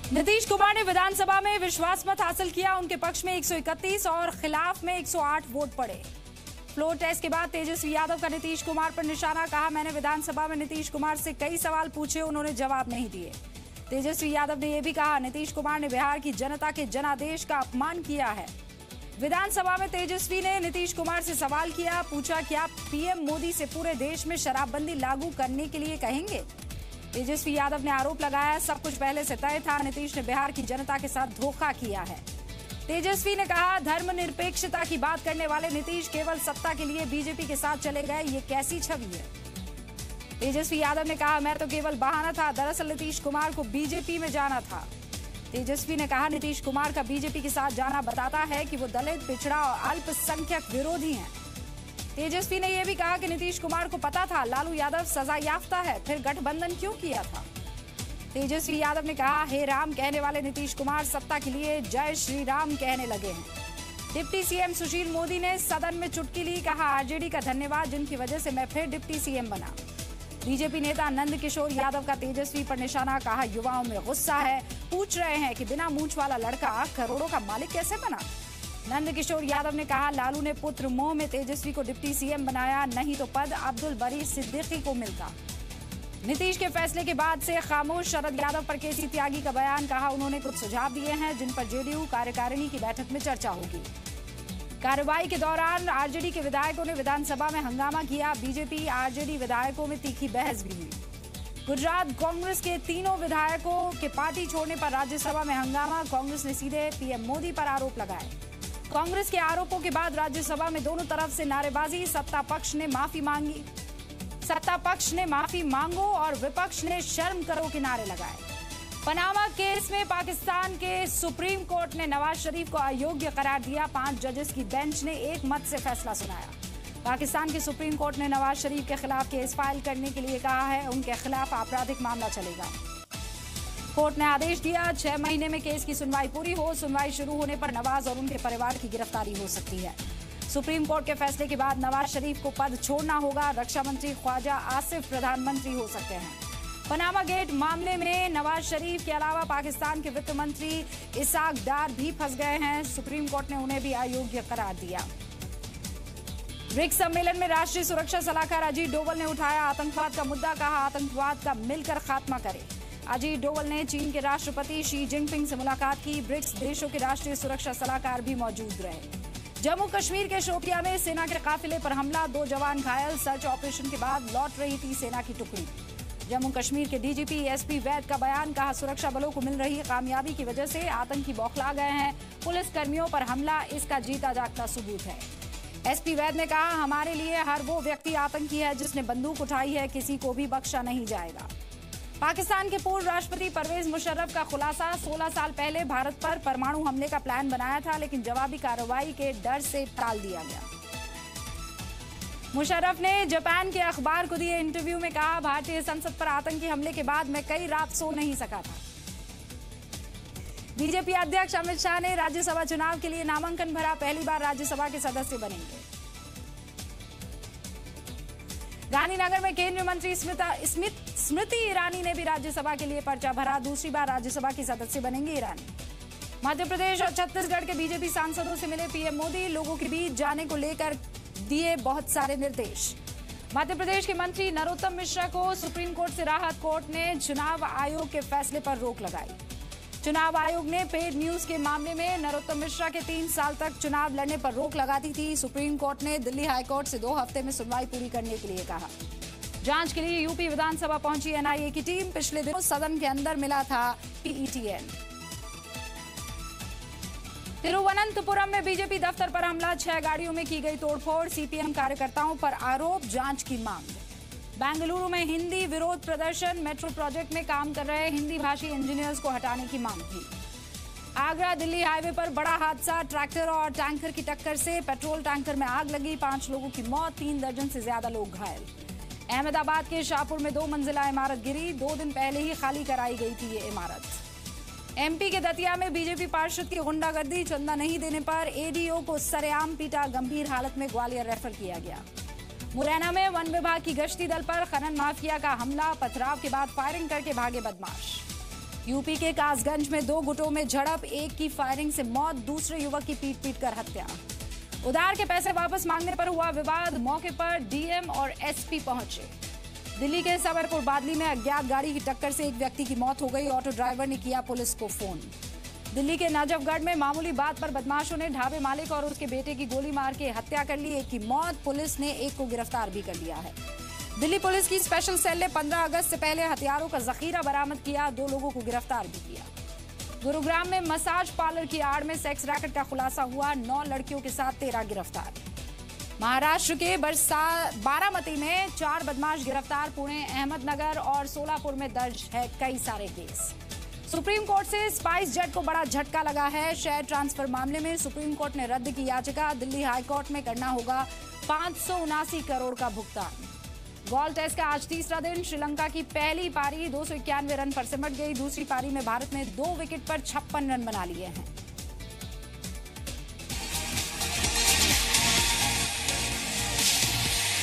नीतीश कुमार ने विधानसभा में विश्वास मत हासिल किया। उनके पक्ष में 131 और खिलाफ में 108 वोट पड़े। फ्लोर टेस्ट के बाद तेजस्वी यादव का नीतीश कुमार पर निशाना। कहा, मैंने विधानसभा में नीतीश कुमार से कई सवाल पूछे, उन्होंने जवाब नहीं दिए। तेजस्वी यादव ने यह भी कहा, नीतीश कुमार ने बिहार की जनता के जनादेश का अपमान किया है। विधानसभा में तेजस्वी ने नीतीश कुमार से सवाल किया, पूछा क्या पीएम मोदी से पूरे देश में शराबबंदी लागू करने के लिए कहेंगे। तेजस्वी यादव ने आरोप लगाया, सब कुछ पहले से तय था, नीतीश ने बिहार की जनता के साथ धोखा किया है। तेजस्वी ने कहा, धर्मनिरपेक्षता की बात करने वाले नीतीश केवल सत्ता के लिए बीजेपी के साथ चले गए, ये कैसी छवि है। तेजस्वी यादव ने कहा, मैं तो केवल बहाना था, दरअसल नीतीश कुमार को बीजेपी में जाना था। तेजस्वी ने कहा, नीतीश कुमार का बीजेपी के साथ जाना बताता है कि वो दलित, पिछड़ा और अल्पसंख्यक विरोधी हैं। तेजस्वी ने यह भी कहा कि नीतीश कुमार को पता था लालू यादव सजा याफ्ता है, फिर गठबंधन क्यों किया था। तेजस्वी यादव ने कहा, हे राम कहने वाले नीतीश कुमार सत्ता के लिए जय श्री राम कहने लगे हैं। डिप्टी सीएम सुशील मोदी ने सदन में चुटकी ली। कहा, आरजेडी का धन्यवाद, जिनकी वजह से मैं फिर डिप्टी सीएम बना। बीजेपी नेता नंद किशोर यादव का तेजस्वी पर निशाना। कहा, युवाओं में गुस्सा है, पूछ रहे हैं कि बिना मूंछ वाला लड़का करोड़ों का मालिक कैसे बना। नंद किशोर यादव ने कहा, लालू ने पुत्र मोह में तेजस्वी को डिप्टी सीएम बनाया, नहीं तो पद अब्दुल बरी सिद्दीकी को मिलता। नीतीश के फैसले के बाद से खामोश शरद यादव पर केसी त्यागी का बयान। कहा, उन्होंने कुछ सुझाव दिए हैं जिन पर जेडीयू कार्यकारिणी की बैठक में चर्चा होगी। कार्रवाई के दौरान आरजेडी के विधायकों ने विधानसभा में हंगामा किया। बीजेपी आरजेडी विधायकों में तीखी बहस भी हुई। गुजरात कांग्रेस के तीनों विधायकों के पार्टी छोड़ने पर राज्यसभा में हंगामा। कांग्रेस ने सीधे पीएम मोदी पर आरोप लगाए। कांग्रेस के आरोपों के बाद राज्यसभा में दोनों तरफ से नारेबाजी। सत्ता पक्ष ने माफी मांगो और विपक्ष ने शर्म करो के नारे लगाए। पनामा केस में पाकिस्तान के सुप्रीम कोर्ट ने नवाज शरीफ को अयोग्य करार दिया। 5 जजेस की बेंच ने एक मत से फैसला सुनाया। पाकिस्तान के सुप्रीम कोर्ट ने नवाज शरीफ के खिलाफ केस फाइल करने के लिए कहा है। उनके खिलाफ आपराधिक मामला चलेगा। कोर्ट ने आदेश दिया, 6 महीने में केस की सुनवाई पूरी हो। सुनवाई शुरू होने पर नवाज और उनके परिवार की गिरफ्तारी हो सकती है। सुप्रीम कोर्ट के फैसले के बाद नवाज शरीफ को पद छोड़ना होगा। रक्षा मंत्री ख्वाजा आसिफ प्रधानमंत्री हो सकते हैं। पनामा गेट मामले में नवाज शरीफ के अलावा पाकिस्तान के वित्त मंत्री इसाक डार भी फंस गए हैं। सुप्रीम कोर्ट ने उन्हें भी अयोग्य करार दिया। ब्रिक्स सम्मेलन में राष्ट्रीय सुरक्षा सलाहकार अजीत डोवल ने उठाया आतंकवाद का मुद्दा। कहा, आतंकवाद का मिलकर खात्मा करें। अजीत डोवल ने चीन के राष्ट्रपति शी जिनपिंग से मुलाकात की। ब्रिक्स देशों के राष्ट्रीय सुरक्षा सलाहकार भी मौजूद रहे। जम्मू कश्मीर के शोपिया में सेना के काफिले पर हमला, 2 जवान घायल। सर्च ऑपरेशन के बाद लौट रही थी सेना की टुकड़ी। जम्मू कश्मीर के डीजीपी एसपी वैद का बयान। कहा, सुरक्षा बलों को मिल रही कामयाबी की वजह से आतंकी बौखला गए हैं। पुलिस कर्मियों पर हमला इसका जीता जागता सबूत है। एसपी वैद ने कहा, हमारे लिए हर वो व्यक्ति आतंकी है जिसने बंदूक उठाई है, किसी को भी बख्शा नहीं जाएगा। पाकिस्तान के पूर्व राष्ट्रपति परवेज मुशर्रफ का खुलासा। 16 साल पहले भारत पर परमाणु हमले का प्लान बनाया था, लेकिन जवाबी कार्रवाई के डर से टाल दिया गया। मुशर्रफ ने जापान के अखबार को दिए इंटरव्यू में कहा, भारतीय संसद पर आतंकी हमले के बाद मैं कई रात सो नहीं सका था। बीजेपी अध्यक्ष अमित शाह ने राज्यसभा चुनाव के लिए नामांकन भरा। पहली बार राज्यसभा के सदस्य बनेंगे। गांधीनगर में केंद्रीय मंत्री स्मृति ईरानी ने भी राज्यसभा के लिए पर्चा भरा। दूसरी बार राज्यसभा की सदस्य बनेंगे ईरानी। मध्य प्रदेश और छत्तीसगढ़ के बीजेपी सांसदों से मिले पीएम मोदी। लोगों के बीच जाने को लेकर दिए बहुत सारे निर्देश। मध्य प्रदेश के मंत्री नरोत्तम मिश्रा को सुप्रीम कोर्ट से राहत। कोर्ट ने चुनाव आयोग के फैसले पर रोक लगाई। चुनाव आयोग ने पेड न्यूज के मामले में नरोत्तम मिश्रा के 3 साल तक चुनाव लड़ने पर रोक लगा दी थी। सुप्रीम कोर्ट ने दिल्ली हाईकोर्ट से 2 हफ्ते में सुनवाई पूरी करने के लिए कहा। जांच के लिए यूपी विधानसभा पहुंची एनआईए की टीम। पिछले दिनों सदन के अंदर मिला था पीईटीएन। तिरुवनंतपुरम में बीजेपी दफ्तर पर हमला, 6 गाड़ियों में की गई तोड़फोड़। सीपीएम कार्यकर्ताओं पर आरोप, जांच की मांग। बेंगलुरु में हिंदी विरोध प्रदर्शन। मेट्रो प्रोजेक्ट में काम कर रहे हिंदी भाषी इंजीनियर्स को हटाने की मांग की। आगरा दिल्ली हाईवे पर बड़ा हादसा, ट्रैक्टर और टैंकर की टक्कर से पेट्रोल टैंकर में आग लगी। 5 लोगों की मौत, 3 दर्जन से ज्यादा लोग घायल। अहमदाबाद के शाहपुर में 2 मंजिला इमारत गिरी। 2 दिन पहले ही खाली कराई गई थी ये इमारत। एमपी के दतिया में बीजेपी पार्षद की गुंडागर्दी। चंदा नहीं देने पर एडीओ को सरेआम पीटा। गंभीर हालत में ग्वालियर रेफर किया गया। मुरैना में वन विभाग की गश्ती दल पर खनन माफिया का हमला। पथराव के बाद फायरिंग करके भागे बदमाश। यूपी के कासगंज में 2 गुटों में झड़प, एक की फायरिंग से मौत, दूसरे युवक की पीट कर हत्या। उधार के पैसे वापस मांगने पर हुआ विवाद, मौके पर डीएम और एसपी पहुंचे। दिल्ली के समरपुर बादली में अज्ञात गाड़ी की टक्कर से एक व्यक्ति की मौत हो गई, ऑटो ड्राइवर ने किया पुलिस को फोन। दिल्ली के नजफगढ़ में मामूली बात पर बदमाशों ने ढाबे मालिक और उसके बेटे की गोली मार के हत्या कर ली, एक की मौत, पुलिस ने एक को गिरफ्तार भी कर लिया है। दिल्ली पुलिस की स्पेशल सेल ने 15 अगस्त से पहले हथियारों का जखीरा बरामद किया, 2 लोगों को गिरफ्तार भी किया। गुरुग्राम में मसाज पार्लर की आड़ में सेक्स रैकेट का खुलासा हुआ, 9 लड़कियों के साथ 13 गिरफ्तार। महाराष्ट्र के बारामती में 4 बदमाश गिरफ्तार, पुणे, अहमदनगर और सोलापुर में दर्ज है कई सारे केस। सुप्रीम कोर्ट से स्पाइस जेट को बड़ा झटका लगा है। शेयर ट्रांसफर मामले में सुप्रीम कोर्ट ने रद्द की याचिका, दिल्ली हाईकोर्ट में करना होगा 579 करोड़ का भुगतान। गोल्फ टेस्ट का आज तीसरा दिन, श्रीलंका की पहली पारी 291 रन पर सिमट गई, दूसरी पारी में भारत ने 2 विकेट पर 56 रन बना लिए हैं।